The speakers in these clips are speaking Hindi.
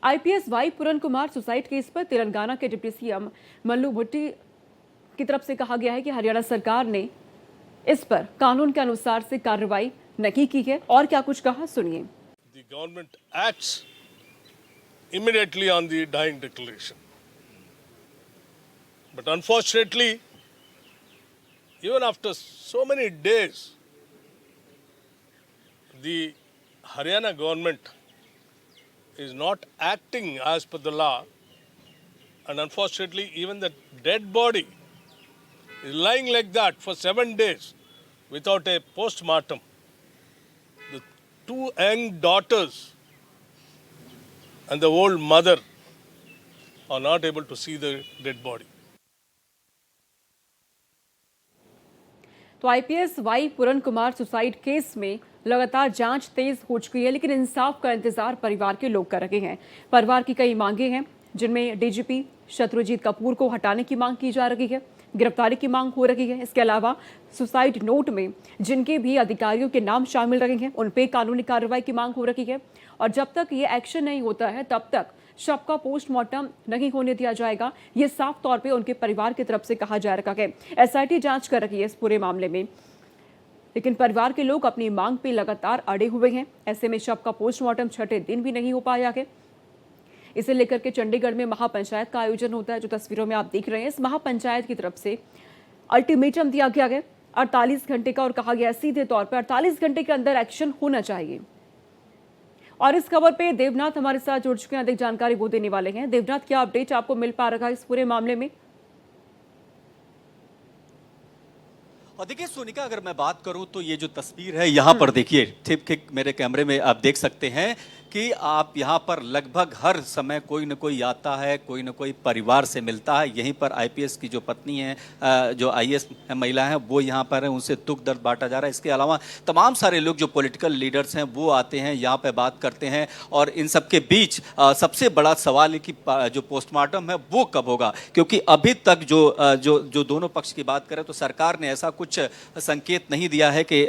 आईपीएस वाई पूरन कुमार सुसाइड केस पर तेलंगाना के डिप्टी सीएम मल्लू भुट्टी की तरफ से कहा गया है कि हरियाणा सरकार ने इस पर कानून के अनुसार से कार्रवाई नहीं की है। और क्या कुछ कहा, सुनिए। The government acts immediately on the dying declaration. But unfortunately, even after so many days, the Haryana government is not acting as per the law, and unfortunately even the dead body is lying like that for 7 days without a post-mortem. The two young daughters and the old mother are not able to see the dead body. तो आईपीएस वाई पूरन कुमार सुसाइड केस में लगातार जांच तेज हो चुकी है, लेकिन इंसाफ का इंतजार परिवार के लोग कर रहे हैं। परिवार की कई मांगे हैं, जिनमें डीजीपी शत्रुजीत कपूर को हटाने की मांग की जा रही है, गिरफ्तारी की मांग हो रही है। इसके अलावा सुसाइड नोट में जिनके भी अधिकारियों के नाम शामिल रहे हैं उन पे कानूनी कार्रवाई की मांग हो रही है। और जब तक ये एक्शन नहीं होता है तब तक शव का पोस्टमार्टम नहीं होने दिया जाएगा, ये साफ तौर पे उनके परिवार की तरफ से कहा जा रहा है। एसआईटी जांच कर रही है इस पूरे मामले में, लेकिन परिवार के लोग अपनी मांग पे लगातार अड़े हुए हैं। ऐसे में शव का पोस्टमार्टम छठे दिन भी नहीं हो पाया है। इसे लेकर के चंडीगढ़ में महापंचायत का आयोजन होता है, जो तस्वीरों में आप देख रहे हैं। इस महापंचायत की तरफ से अल्टीमेटम दिया गया है 48 घंटे का, और कहा गया सीधे तौर पर 48 घंटे के अंदर एक्शन होना चाहिए। और इस खबर पे देवनाथ हमारे साथ जुड़ चुके हैं, अधिक जानकारी वो देने वाले हैं। देवनाथ, क्या अपडेट आपको मिल पा रहा है इस पूरे मामले में? और देखिए सोनिका, अगर मैं बात करूं तो ये जो तस्वीर है यहाँ पर देखिए, ठीक मेरे कैमरे में आप देख सकते हैं कि आप यहाँ पर लगभग हर समय कोई न कोई आता है, कोई न कोई परिवार से मिलता है। यहीं पर आईपीएस की जो पत्नी है, जो आईएएस महिला हैं, वो यहाँ पर है, उनसे दुख दर्द बांटा जा रहा है। इसके अलावा तमाम सारे लोग जो पॉलिटिकल लीडर्स हैं वो आते हैं, यहाँ पर बात करते हैं। और इन सब के बीच सबसे बड़ा सवाल है कि जो पोस्टमार्टम है वो कब होगा, क्योंकि अभी तक जो दोनों पक्ष की बात करें तो सरकार ने ऐसा कुछ संकेत नहीं दिया है कि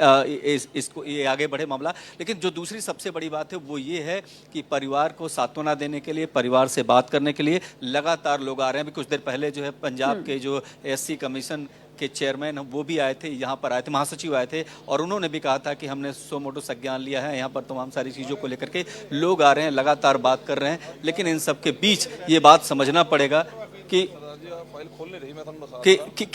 इसको ये आगे बढ़े मामला। लेकिन जो दूसरी सबसे बड़ी बात है वो ये है कि परिवार को सांत्वना देने के लिए, परिवार से बात करने के लिए लगातार लोग आ रहे हैं। अभी कुछ देर पहले जो है पंजाब के जो एससी कमीशन के चेयरमैन वो भी आए थे, यहाँ पर आए थे, महासचिव आए थे, और उन्होंने भी कहा था कि हमने सो मोटो संज्ञान लिया है। यहाँ पर तमाम सारी चीज़ों को लेकर के लोग आ रहे हैं, लगातार बात कर रहे हैं। लेकिन इन सब के बीच ये बात समझना पड़ेगा कि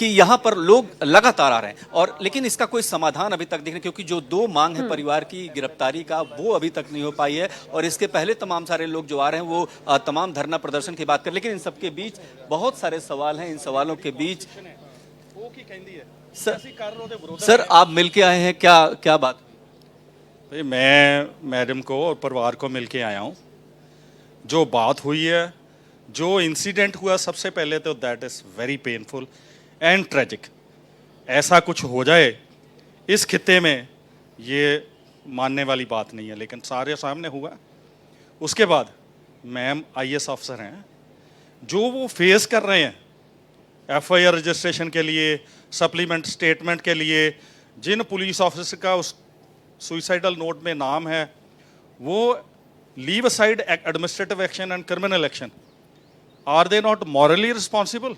यहाँ पर लोग लगातार आ रहे हैं, और लेकिन इसका कोई समाधान अभी तक देखने, क्योंकि जो दो मांग है परिवार की गिरफ्तारी का वो अभी तक नहीं हो पाई है। और इसके पहले तमाम सारे लोग जो आ रहे हैं वो तमाम धरना प्रदर्शन की बात कर, लेकिन इन सबके बीच बहुत सारे सवाल हैं। इन सवालों के बीच सर आप मिलके आए हैं, क्या बात? भाई मैं मैडम को और परिवार को मिलके आया हूँ। जो बात हुई है, जो इंसिडेंट हुआ, सबसे पहले तो that is very painful and tragic. ऐसा कुछ हो जाए इस खित्ते में, ये मानने वाली बात नहीं है, लेकिन सारे सामने हुआ। उसके बाद मैम आईएएस अफसर हैं, जो वो फेस कर रहे हैं एफआईआर रजिस्ट्रेशन के लिए, सप्लीमेंट स्टेटमेंट के लिए, जिन पुलिस ऑफिसर का उस सुइसाइडल नोट में नाम है, वो leave aside administrative action and criminal action, are they not morally responsible?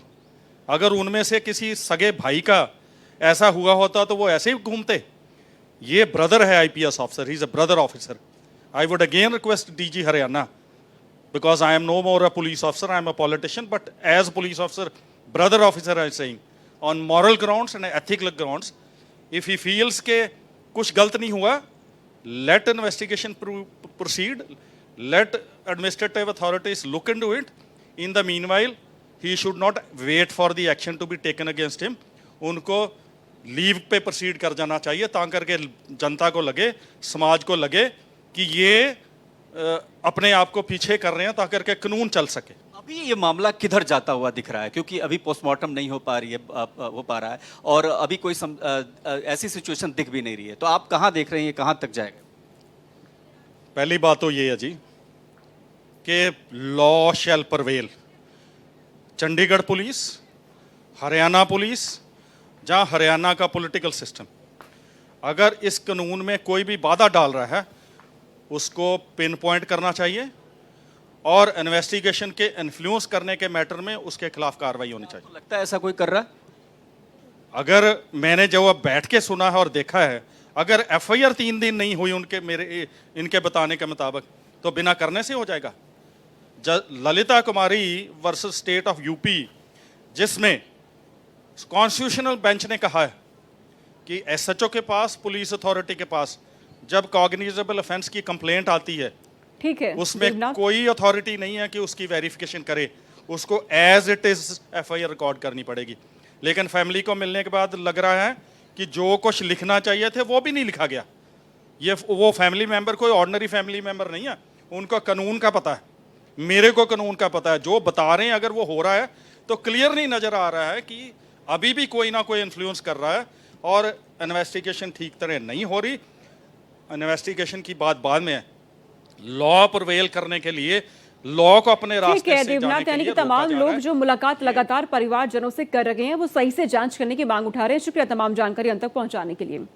अगर उनमें से किसी सगे भाई का ऐसा हुआ होता तो वो ऐसे ही घूमते? ये ब्रदर है IPS officer, he is a brother officer. I would again request DG Haryana, because I am no more a police officer, I am a politician, but as a police officer, brother officer I am saying, on moral grounds and ethical grounds, if he feels के कुछ गलत नहीं हुआ, let investigation proceed, let administrative authorities look into it. In the meanwhile, he should not wait for the action to be taken against him. उनको लीव पे प्रोसीड कर जाना चाहिए, ताकि करके जनता को लगे, समाज को लगे कि ये अपने आप को पीछे कर रहे हैं, ताकि करके कानून चल सके। अभी ये मामला किधर जाता हुआ दिख रहा है, क्योंकि अभी पोस्टमार्टम नहीं हो पा रहा है और अभी कोई ऐसी सिचुएशन दिख भी नहीं रही है, तो आप कहाँ देख रहे हैं, कहाँ तक जाएगा? पहली बात तो ये है जी कि लॉ शैल परवेल। चंडीगढ़ पुलिस, हरियाणा पुलिस, जहाँ हरियाणा का पॉलिटिकल सिस्टम अगर इस कानून में कोई भी बाधा डाल रहा है, उसको पिन पॉइंट करना चाहिए और इन्वेस्टिगेशन के इन्फ्लुएंस करने के मैटर में उसके खिलाफ कार्रवाई होनी चाहिए। तो लगता है ऐसा कोई कर रहा है? अगर मैंने जो अब बैठ के सुना है और देखा है, अगर एफआईआर 3 दिन नहीं हुई इनके बताने के मुताबिक, तो बिना करने से हो जाएगा। ललिता कुमारी वर्सेस स्टेट ऑफ यूपी, जिसमें कॉन्स्टिट्यूशनल बेंच ने कहा है कि एसएचओ के पास, पुलिस अथॉरिटी के पास जब कॉग्निजेबल ऑफेंस की कंप्लेंट आती है, ठीक है, उसमें देवनाथ। कोई अथॉरिटी नहीं है कि उसकी वेरिफिकेशन करे, उसको as it is FIR record करनी पड़ेगी। लेकिन फैमिली को मिलने के बाद लग रहा है कि जो कुछ लिखना चाहिए थे वो भी नहीं लिखा गया। वो फैमिली मेंबर कोई ऑर्डिनरी फैमिली मेंबर नहीं है, उनको कानून का पता है, मेरे को कानून का पता है। जो बता रहे हैं अगर वो हो रहा है तो क्लियर नहीं नजर आ रहा है कि अभी भी कोई ना कोई इन्फ्लुएंस कर रहा है और इन्वेस्टिगेशन ठीक तरह नहीं हो रही। इन्वेस्टिगेशन की बात बाद में है, लॉ प्रिवेल करने के लिए, लॉ को अपने ठीक रास्ते है से जाने देवनाथ, के यानी कि लिए रोका तमाम जा रहा लोग है। जो मुलाकात लगातार परिवारजनों से कर रहे हैं वो सही से जांच करने की मांग उठा रहे हैं। शुक्रिया तमाम जानकारी हम तक पहुंचाने के लिए।